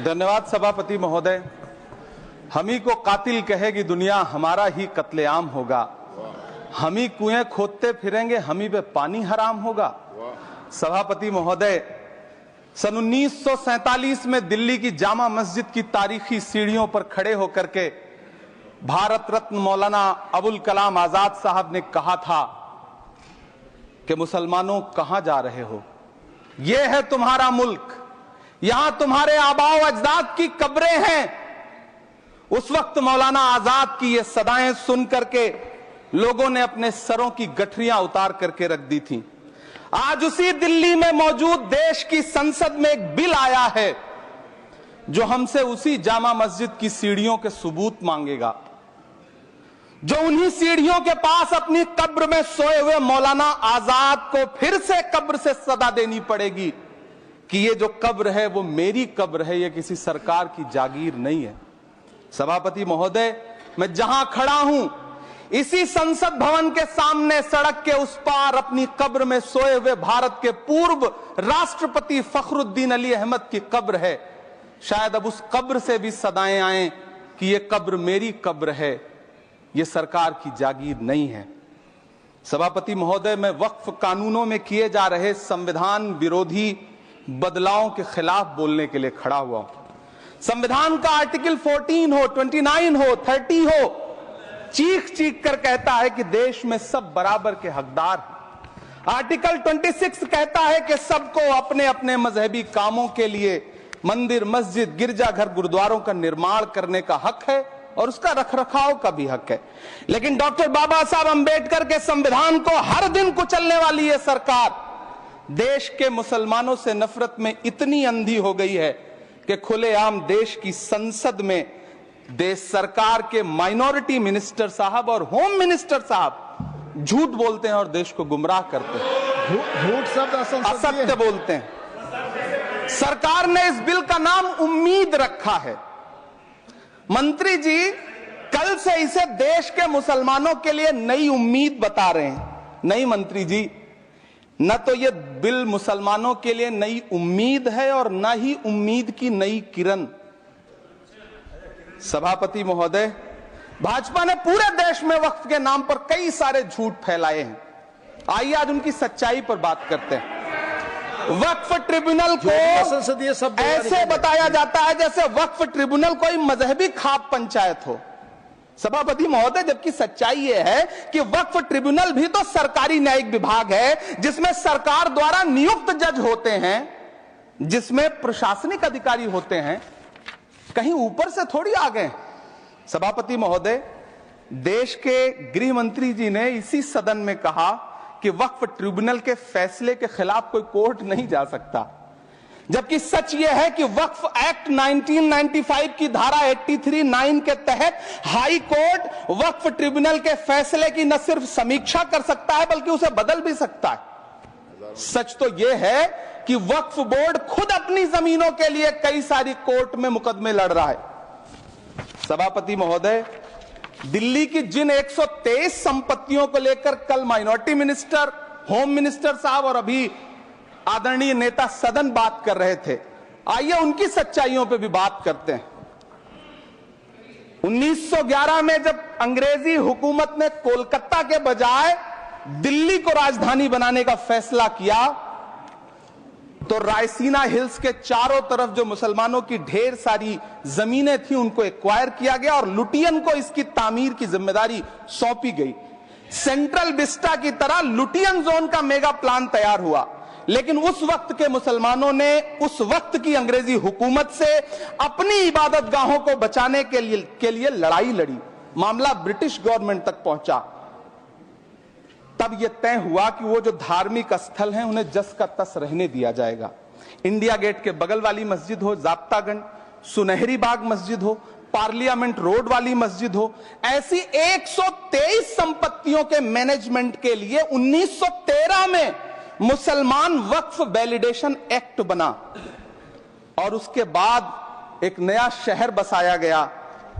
धन्यवाद सभापति महोदय। हम ही को कातिल कहेगी दुनिया, हमारा ही कत्लेआम होगा। हम ही कुएं खोदते फिरेंगे, हम ही पे पानी हराम होगा। सभापति महोदय, सन 1947 में दिल्ली की जामा मस्जिद की तारीखी सीढ़ियों पर खड़े होकर के भारत रत्न मौलाना अबुल कलाम आजाद साहब ने कहा था कि मुसलमानों कहां जा रहे हो, यह है तुम्हारा मुल्क, यहां तुम्हारे आबाओ अजदाद की कब्रें हैं। उस वक्त मौलाना आजाद की ये सदाएं सुन करके लोगों ने अपने सरों की गठरियां उतार करके रख दी थी। आज उसी दिल्ली में मौजूद देश की संसद में एक बिल आया है जो हमसे उसी जामा मस्जिद की सीढ़ियों के सबूत मांगेगा, जो उन्हीं सीढ़ियों के पास अपनी कब्र में सोए हुए मौलाना आजाद को फिर से कब्र से सदा देनी पड़ेगी कि ये जो कब्र है वो मेरी कब्र है, ये किसी सरकार की जागीर नहीं है। सभापति महोदय, मैं जहां खड़ा हूं इसी संसद भवन के सामने सड़क के उस पार अपनी कब्र में सोए हुए भारत के पूर्व राष्ट्रपति फखरुद्दीन अली अहमद की कब्र है। शायद अब उस कब्र से भी सदाएं आए कि ये कब्र मेरी कब्र है, ये सरकार की जागीर नहीं है। सभापति महोदय, मैं वक्फ कानूनों में किए जा रहे संविधान विरोधी बदलावों के खिलाफ बोलने के लिए खड़ा हुआ हूं। संविधान का आर्टिकल 14 हो, 29 हो, 30 हो, चीख चीख कर कहता है कि देश में सब बराबर के हकदार हैं। आर्टिकल 26 कहता है कि सबको अपने अपने मजहबी कामों के लिए मंदिर, मस्जिद, गिरजाघर, गुरुद्वारों का निर्माण करने का हक है और उसका रखरखाव का भी हक है। लेकिन डॉक्टर बाबा साहब अंबेडकर के संविधान को हर दिन कुचलने वाली ये सरकार देश के मुसलमानों से नफरत में इतनी अंधी हो गई है कि खुलेआम देश की संसद में देश सरकार के माइनॉरिटी मिनिस्टर साहब और होम मिनिस्टर साहब झूठ बोलते हैं और देश को गुमराह करते हैं, झूठ शब्द असत्य बोलते हैं। सरकार ने इस बिल का नाम उम्मीद रखा है। मंत्री जी कल से इसे देश के मुसलमानों के लिए नई उम्मीद बता रहे हैं। नहीं मंत्री जी, न तो ये बिल मुसलमानों के लिए नई उम्मीद है और न ही उम्मीद की नई किरण। सभापति महोदय, भाजपा ने पूरे देश में वक्फ के नाम पर कई सारे झूठ फैलाए हैं। आइए आज उनकी सच्चाई पर बात करते हैं। वक्फ ट्रिब्यूनल को ऐसे बताया जाता है जैसे वक्फ ट्रिब्यूनल कोई मजहबी खाप पंचायत हो। सभापति महोदय, जबकि सच्चाई यह है कि वक्फ ट्रिब्यूनल भी तो सरकारी न्यायिक विभाग है जिसमें सरकार द्वारा नियुक्त जज होते हैं, जिसमें प्रशासनिक अधिकारी होते हैं, कहीं ऊपर से थोड़ी आ गए। सभापति महोदय, देश के गृह मंत्री जी ने इसी सदन में कहा कि वक्फ ट्रिब्यूनल के फैसले के खिलाफ कोई कोर्ट नहीं जा सकता, जबकि सच यह है कि वक्फ एक्ट 1995 की धारा 83(9) के तहत हाई कोर्ट वक्फ ट्रिब्यूनल के फैसले की न सिर्फ समीक्षा कर सकता है बल्कि उसे बदल भी सकता है। सच तो यह है कि वक्फ बोर्ड खुद अपनी जमीनों के लिए कई सारी कोर्ट में मुकदमे लड़ रहा है। सभापति महोदय, दिल्ली की जिन 123 संपत्तियों को लेकर कल माइनॉरिटी मिनिस्टर, होम मिनिस्टर साहब और अभी आदरणीय नेता सदन बात कर रहे थे, आइए उनकी सच्चाइयों पे भी बात करते हैं। 1911 में जब अंग्रेजी हुकूमत ने कोलकाता के बजाय दिल्ली को राजधानी बनाने का फैसला किया तो रायसीना हिल्स के चारों तरफ जो मुसलमानों की ढेर सारी जमीनें थी उनको एक्वायर किया गया और लुटियन को इसकी तामीर की जिम्मेदारी सौंपी गई। सेंट्रल विस्टा की तरह लुटियन जोन का मेगा प्लान तैयार हुआ, लेकिन उस वक्त के मुसलमानों ने उस वक्त की अंग्रेजी हुकूमत से अपनी इबादत गाहों को बचाने के लिए लड़ाई लड़ी। मामला ब्रिटिश गवर्नमेंट तक पहुंचा। तब यह तय हुआ कि वो जो धार्मिक स्थल हैं उन्हें जस का तस रहने दिया जाएगा। इंडिया गेट के बगल वाली मस्जिद हो, जाप्तागंज, सुनहरी बाग मस्जिद हो, पार्लियामेंट रोड वाली मस्जिद हो, ऐसी 123 संपत्तियों के मैनेजमेंट के लिए 1913 में मुसलमान वक्फ वैलिडेशन एक्ट बना और उसके बाद एक नया शहर बसाया गया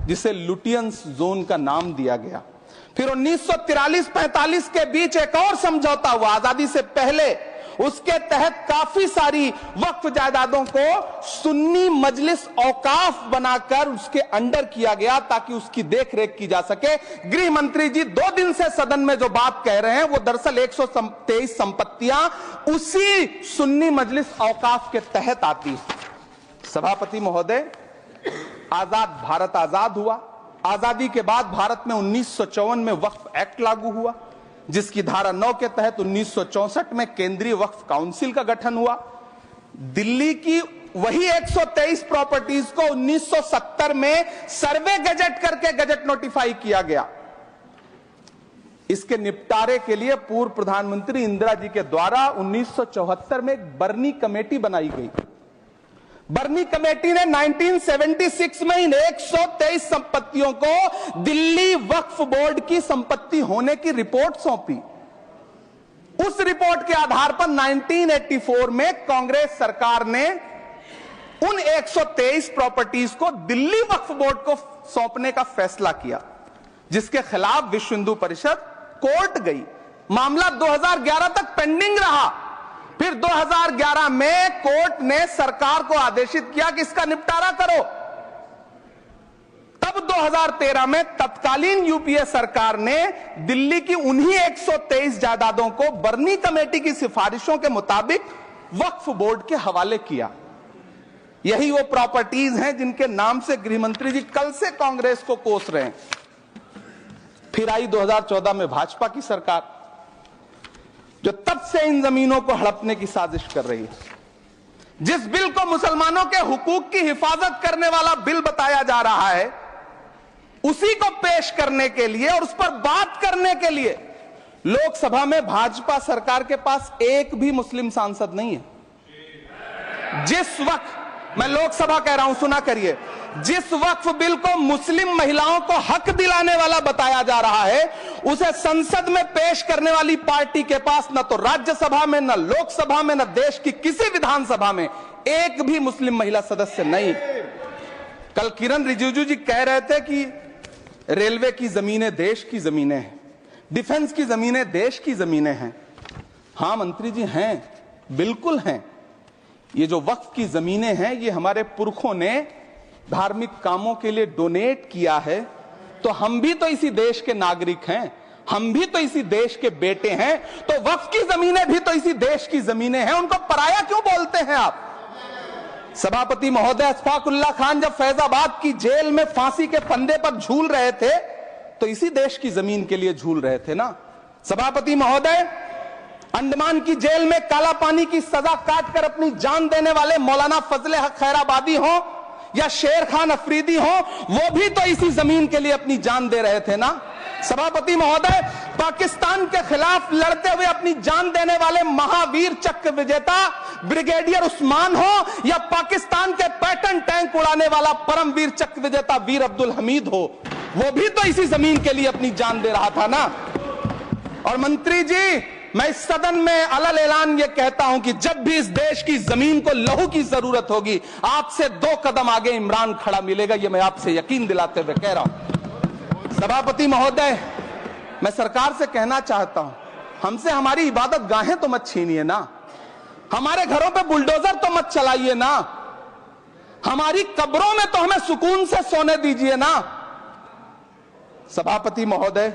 जिसे लुटियंस जोन का नाम दिया गया। फिर 1943-45 के बीच एक और समझौता हुआ। आजादी से पहले उसके तहत काफी सारी वक्फ जायदादों को सुन्नी मजलिस औकाफ बनाकर उसके अंडर किया गया ताकि उसकी देखरेख की जा सके। गृह मंत्री जी 2 दिन से सदन में जो बात कह रहे हैं वो दरअसल 123 संपत्तियां उसी सुन्नी मजलिस औकाफ के तहत आती। सभापति महोदय, आजाद भारत आजाद हुआ। आजादी के बाद भारत में 1954 में वक्फ एक्ट लागू हुआ, जिसकी धारा 9 के तहत 1964 में केंद्रीय वक्फ काउंसिल का गठन हुआ। दिल्ली की वही 123 प्रॉपर्टीज को 1970 में सर्वे गजट करके गजट नोटिफाई किया गया। इसके निपटारे के लिए पूर्व प्रधानमंत्री इंदिरा जी के द्वारा 1974 में एक बर्नी कमेटी बनाई गई। बर्नी कमेटी ने 1976 में इन 123 संपत्तियों को दिल्ली वक्फ बोर्ड की संपत्ति होने की रिपोर्ट सौंपी। उस रिपोर्ट के आधार पर 1984 में कांग्रेस सरकार ने उन 123 प्रॉपर्टीज को दिल्ली वक्फ बोर्ड को सौंपने का फैसला किया, जिसके खिलाफ विश्व हिंदू परिषद कोर्ट गई। मामला 2011 तक पेंडिंग रहा। फिर 2011 में कोर्ट ने सरकार को आदेशित किया कि इसका निपटारा करो। तब 2013 में तत्कालीन यूपीए सरकार ने दिल्ली की उन्हीं 123 जायदादों को बर्नी कमेटी की सिफारिशों के मुताबिक वक्फ बोर्ड के हवाले किया। यही वो प्रॉपर्टीज हैं जिनके नाम से गृह मंत्री जी कल से कांग्रेस को कोस रहे हैं। फिर आई 2014 में भाजपा की सरकार, जो तब से इन जमीनों को हड़पने की साजिश कर रही है। जिस बिल को मुसलमानों के हुकूक की हिफाजत करने वाला बिल बताया जा रहा है, उसी को पेश करने के लिए और उस पर बात करने के लिए लोकसभा में भाजपा सरकार के पास एक भी मुस्लिम सांसद नहीं है। जिस वक्त, मैं लोकसभा कह रहा हूं, सुना करिए, जिस वक्फ बिल को मुस्लिम महिलाओं को हक दिलाने वाला बताया जा रहा है, उसे संसद में पेश करने वाली पार्टी के पास न तो राज्यसभा में, न लोकसभा में, न देश की किसी विधानसभा में एक भी मुस्लिम महिला सदस्य नहीं। कल किरण रिजिजू जी कह रहे थे कि रेलवे की जमीनें देश की जमीनें हैं, डिफेंस की जमीनें देश की जमीनें हैं। हां मंत्री जी हैं, बिल्कुल हैं। ये जो वक्फ की जमीनें हैं, ये हमारे पुरखों ने धार्मिक कामों के लिए डोनेट किया है, तो हम भी तो इसी देश के नागरिक हैं, हम भी तो इसी देश के बेटे हैं, तो वक्फ की जमीनें भी तो इसी देश की जमीनें हैं। उनको पराया क्यों बोलते हैं आप? सभापति महोदय, अशफाकुल्लाह खान जब फैजाबाद की जेल में फांसी के फंदे पर झूल रहे थे, तो इसी देश की जमीन के लिए झूल रहे थे ना। सभापति महोदय, अंडमान की जेल में काला पानी की सजा काटकर अपनी जान देने वाले मौलाना फजले हक खैराबादी हो या शेर खान अफरीदी हो, वो भी तो इसी जमीन के लिए अपनी जान दे रहे थे ना। सभापति महोदय, पाकिस्तान के खिलाफ लड़ते हुए अपनी जान देने वाले महावीर चक्र विजेता ब्रिगेडियर उस्मान हो या पाकिस्तान के पैटर्न टैंक उड़ाने वाला परमवीर चक्र विजेता वीर अब्दुल हमीद हो, वो भी तो इसी जमीन के लिए अपनी जान दे रहा था ना। और मंत्री जी, मैं इस सदन में अलल ऐलान ये कहता हूं कि जब भी इस देश की जमीन को लहू की जरूरत होगी, आपसे 2 कदम आगे इमरान खड़ा मिलेगा। ये मैं आपसे यकीन दिलाते हुए कह रहा हूं। सभापति महोदय, मैं सरकार से कहना चाहता हूं, हमसे हमारी इबादत गाहें तो मत छीनिए ना, हमारे घरों पे बुलडोजर तो मत चलाइए ना, हमारी कब्रों में तो हमें सुकून से सोने दीजिए ना। सभापति महोदय,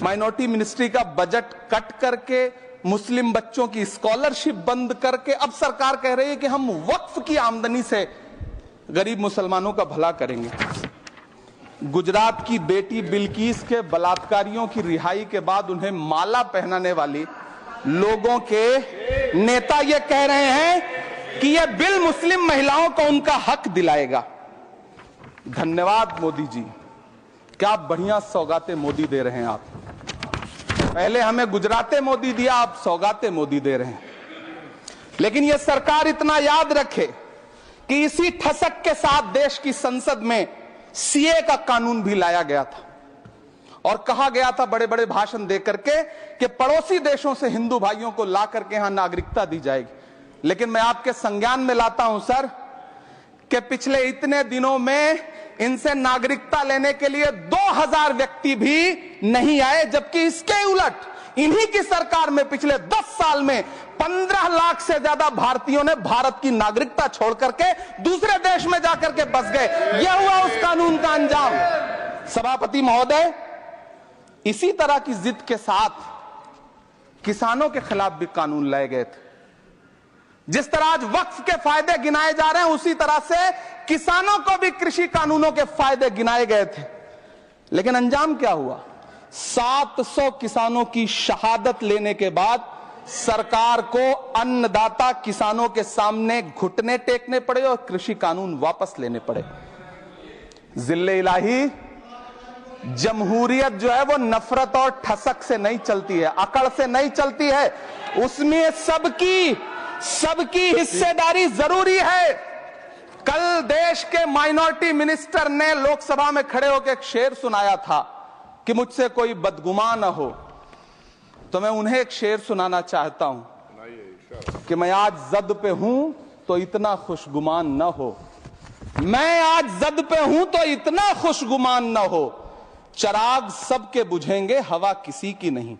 माइनॉरिटी मिनिस्ट्री का बजट कट करके, मुस्लिम बच्चों की स्कॉलरशिप बंद करके अब सरकार कह रही है कि हम वक्फ की आमदनी से गरीब मुसलमानों का भला करेंगे। गुजरात की बेटी बिल्किस के बलात्कारियों की रिहाई के बाद उन्हें माला पहनाने वाली लोगों के नेता ये कह रहे हैं कि यह बिल मुस्लिम महिलाओं को उनका हक दिलाएगा। धन्यवाद मोदी जी, क्या बढ़िया सौगातें मोदी दे रहे हैं आप। पहले हमें गुजराते मोदी दिया, आप सौगाते मोदी दे रहे हैं। लेकिन यह सरकार इतना याद रखे कि इसी ठसक के साथ देश की संसद में सीए का कानून भी लाया गया था और कहा गया था बड़े बड़े भाषण देकर के कि पड़ोसी देशों से हिंदू भाइयों को ला करके यहां नागरिकता दी जाएगी। लेकिन मैं आपके संज्ञान में लाता हूं सर कि पिछले इतने दिनों में इनसे नागरिकता लेने के लिए 2000 व्यक्ति भी नहीं आए, जबकि इसके उलट इन्हीं की सरकार में पिछले 10 साल में 15 लाख से ज्यादा भारतीयों ने भारत की नागरिकता छोड़ करके दूसरे देश में जाकर के बस गए। यह हुआ उस कानून का अंजाम। सभापति महोदय, इसी तरह की जिद के साथ किसानों के खिलाफ भी कानून लाए गए थे। जिस तरह आज वक्फ के फायदे गिनाए जा रहे हैं, उसी तरह से किसानों को भी कृषि कानूनों के फायदे गिनाए गए थे। लेकिन अंजाम क्या हुआ? 700 किसानों की शहादत लेने के बाद सरकार को अन्नदाता किसानों के सामने घुटने टेकने पड़े और कृषि कानून वापस लेने पड़े। जिल्ले इलाही, जमहूरियत जो है वो नफरत और ठसक से नहीं चलती है, अकड़ से नहीं चलती है, उसमें सबकी हिस्सेदारी जरूरी है। कल देश के माइनॉरिटी मिनिस्टर ने लोकसभा में खड़े होकर एक शेर सुनाया था कि मुझसे कोई बदगुमान न हो, तो मैं उन्हें एक शेर सुनाना चाहता हूं कि मैं आज जद पे हूं तो इतना खुशगुमान न हो, मैं आज जद पे हूं तो इतना खुशगुमान न हो, चराग सबके बुझेंगे हवा किसी की नहीं।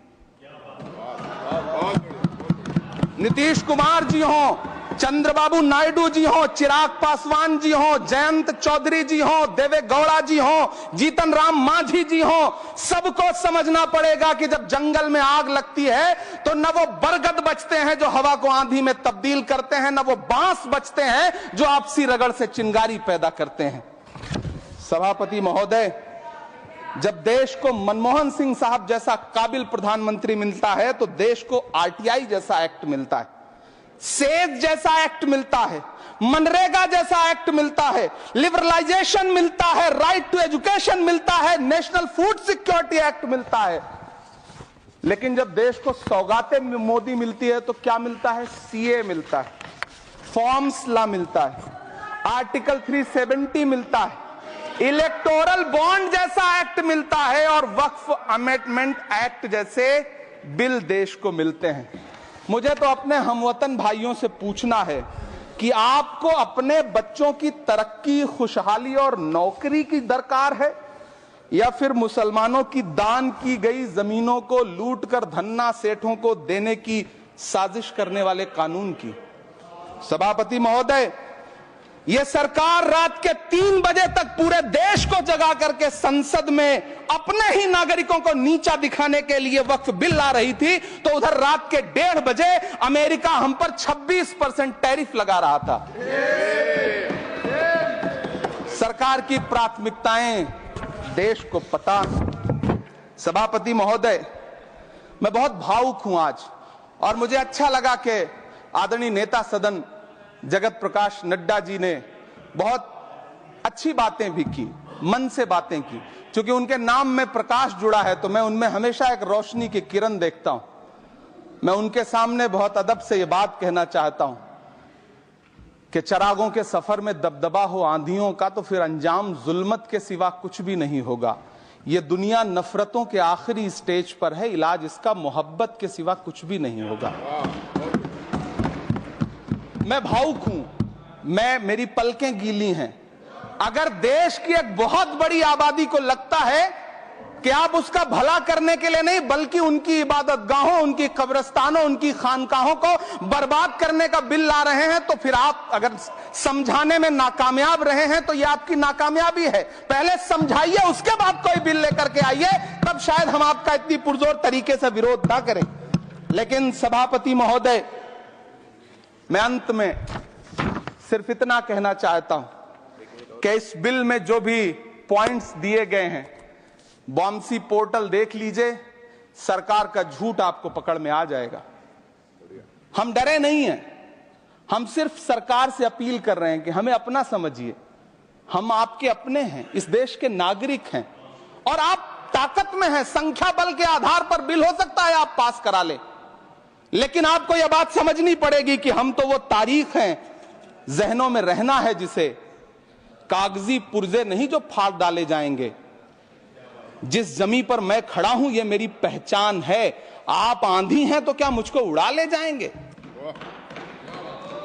नीतीश कुमार जी हो, चंद्रबाबू नायडू जी हो, चिराग पासवान जी हो, जयंत चौधरी जी हो, देवे गौड़ा जी हो, जीतन राम मांझी जी हो, सबको समझना पड़ेगा कि जब जंगल में आग लगती है तो न वो बरगद बचते हैं जो हवा को आंधी में तब्दील करते हैं, न वो बांस बचते हैं जो आपसी रगड़ से चिंगारी पैदा करते हैं। सभापति महोदय, जब देश को मनमोहन सिंह साहब जैसा काबिल प्रधानमंत्री मिलता है तो देश को आरटीआई जैसा एक्ट मिलता है, सेज जैसा एक्ट मिलता है, मनरेगा जैसा एक्ट मिलता है, लिबरलाइजेशन मिलता है, राइट टू एजुकेशन मिलता है, नेशनल फूड सिक्योरिटी एक्ट मिलता है। लेकिन जब देश को सौगातें मोदी मिलती है तो क्या मिलता है? सीए मिलता है, फॉर्म्स लॉ मिलता है, आर्टिकल 370 मिलता है, इलेक्टोरल बॉन्ड जैसा एक्ट मिलता है और वक्फ अमेंडमेंट एक्ट जैसे बिल देश को मिलते हैं। मुझे तो अपने हमवतन भाइयों से पूछना है कि आपको अपने बच्चों की तरक्की, खुशहाली और नौकरी की दरकार है या फिर मुसलमानों की दान की गई जमीनों को लूट कर धन्ना सेठों को देने की साजिश करने वाले कानून की? सभापति महोदय, यह सरकार रात के 3 बजे तक पूरे देश को जगा करके संसद में अपने ही नागरिकों को नीचा दिखाने के लिए वक्फ बिल ला रही थी, तो उधर रात के 1:30 बजे अमेरिका हम पर 26% टैरिफ लगा रहा था। सरकार की प्राथमिकताएं देश को पता। सभापति महोदय, मैं बहुत भावुक हूं आज, और मुझे अच्छा लगा कि आदरणीय नेता सदन जगत प्रकाश नड्डा जी ने बहुत अच्छी बातें भी की, मन से बातें की। क्योंकि उनके नाम में प्रकाश जुड़ा है तो मैं उनमें हमेशा एक रोशनी की किरण देखता हूं। मैं उनके सामने बहुत अदब से ये बात कहना चाहता हूं कि चरागों के सफर में दबदबा हो आंधियों का तो फिर अंजाम जुल्मत के सिवा कुछ भी नहीं होगा। ये दुनिया नफरतों के आखिरी स्टेज पर है, इलाज इसका मोहब्बत के सिवा कुछ भी नहीं होगा। मैं भावुक हूं, मेरी पलकें गीली हैं। अगर देश की एक बहुत बड़ी आबादी को लगता है कि आप उसका भला करने के लिए नहीं बल्कि उनकी इबादतगाहों, उनकी कब्रिस्तानों, उनकी खानकाहों को बर्बाद करने का बिल ला रहे हैं, तो फिर आप अगर समझाने में नाकामयाब रहे हैं तो यह आपकी नाकामयाबी है। पहले समझाइए, उसके बाद कोई बिल लेकर के आइए, तब शायद हम आपका इतनी पुरजोर तरीके से विरोध ना करें। लेकिन सभापति महोदय, मैं अंत में सिर्फ इतना कहना चाहता हूं कि इस बिल में जो भी पॉइंट्स दिए गए हैं, बॉम्सी पोर्टल देख लीजिए, सरकार का झूठ आपको पकड़ में आ जाएगा। हम डरे नहीं हैं, हम सिर्फ सरकार से अपील कर रहे हैं कि हमें अपना समझिए। हम आपके अपने हैं, इस देश के नागरिक हैं और आप ताकत में हैं। संख्या बल के आधार पर बिल हो सकता है आप पास करा ले, लेकिन आपको यह बात समझनी पड़ेगी कि हम तो वो तारीख हैं, जहनों में रहना है जिसे, कागजी पुर्जे नहीं जो फाड़ डाले जाएंगे। जिस जमीन पर मैं खड़ा हूं ये मेरी पहचान है। आप आंधी हैं तो क्या मुझको उड़ा ले जाएंगे?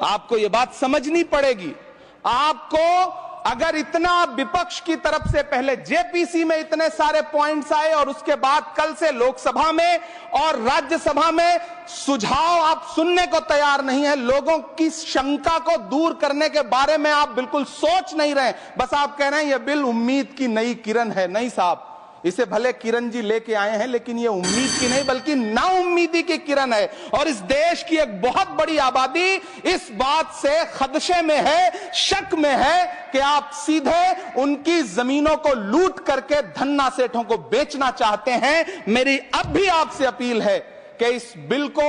आपको यह बात समझनी पड़ेगी। आपको अगर इतना विपक्ष की तरफ से पहले जेपीसी में इतने सारे पॉइंट्स आए और उसके बाद कल से लोकसभा में और राज्यसभा में सुझाव आप सुनने को तैयार नहीं है, लोगों की शंका को दूर करने के बारे में आप बिल्कुल सोच नहीं रहे, बस आप कह रहे हैं यह बिल उम्मीद की नई किरण है। नहीं साहब, इसे भले किरण जी लेके आए हैं, लेकिन ये उम्मीद की नहीं बल्कि नाउम्मीदी की किरण है। और इस देश की एक बहुत बड़ी आबादी इस बात से खदशे में है, शक में है कि आप सीधे उनकी जमीनों को लूट करके धन्ना सेठों को बेचना चाहते हैं। मेरी अब भी आपसे अपील है कि इस बिल को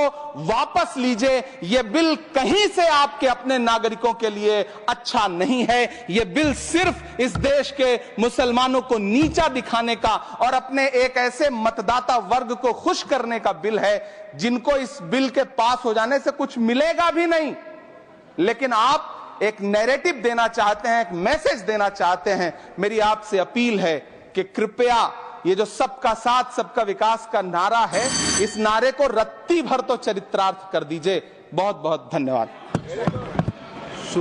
वापस लीजिए। यह बिल कहीं से आपके अपने नागरिकों के लिए अच्छा नहीं है। यह बिल सिर्फ इस देश के मुसलमानों को नीचा दिखाने का और अपने एक ऐसे मतदाता वर्ग को खुश करने का बिल है जिनको इस बिल के पास हो जाने से कुछ मिलेगा भी नहीं। लेकिन आप एक नैरेटिव देना चाहते हैं, एक मैसेज देना चाहते हैं। मेरी आपसे अपील है कि कृपया ये जो सबका साथ सबका विकास का नारा है, इस नारे को रत्ती भर तो चरित्रार्थ कर दीजिए। बहुत बहुत धन्यवाद।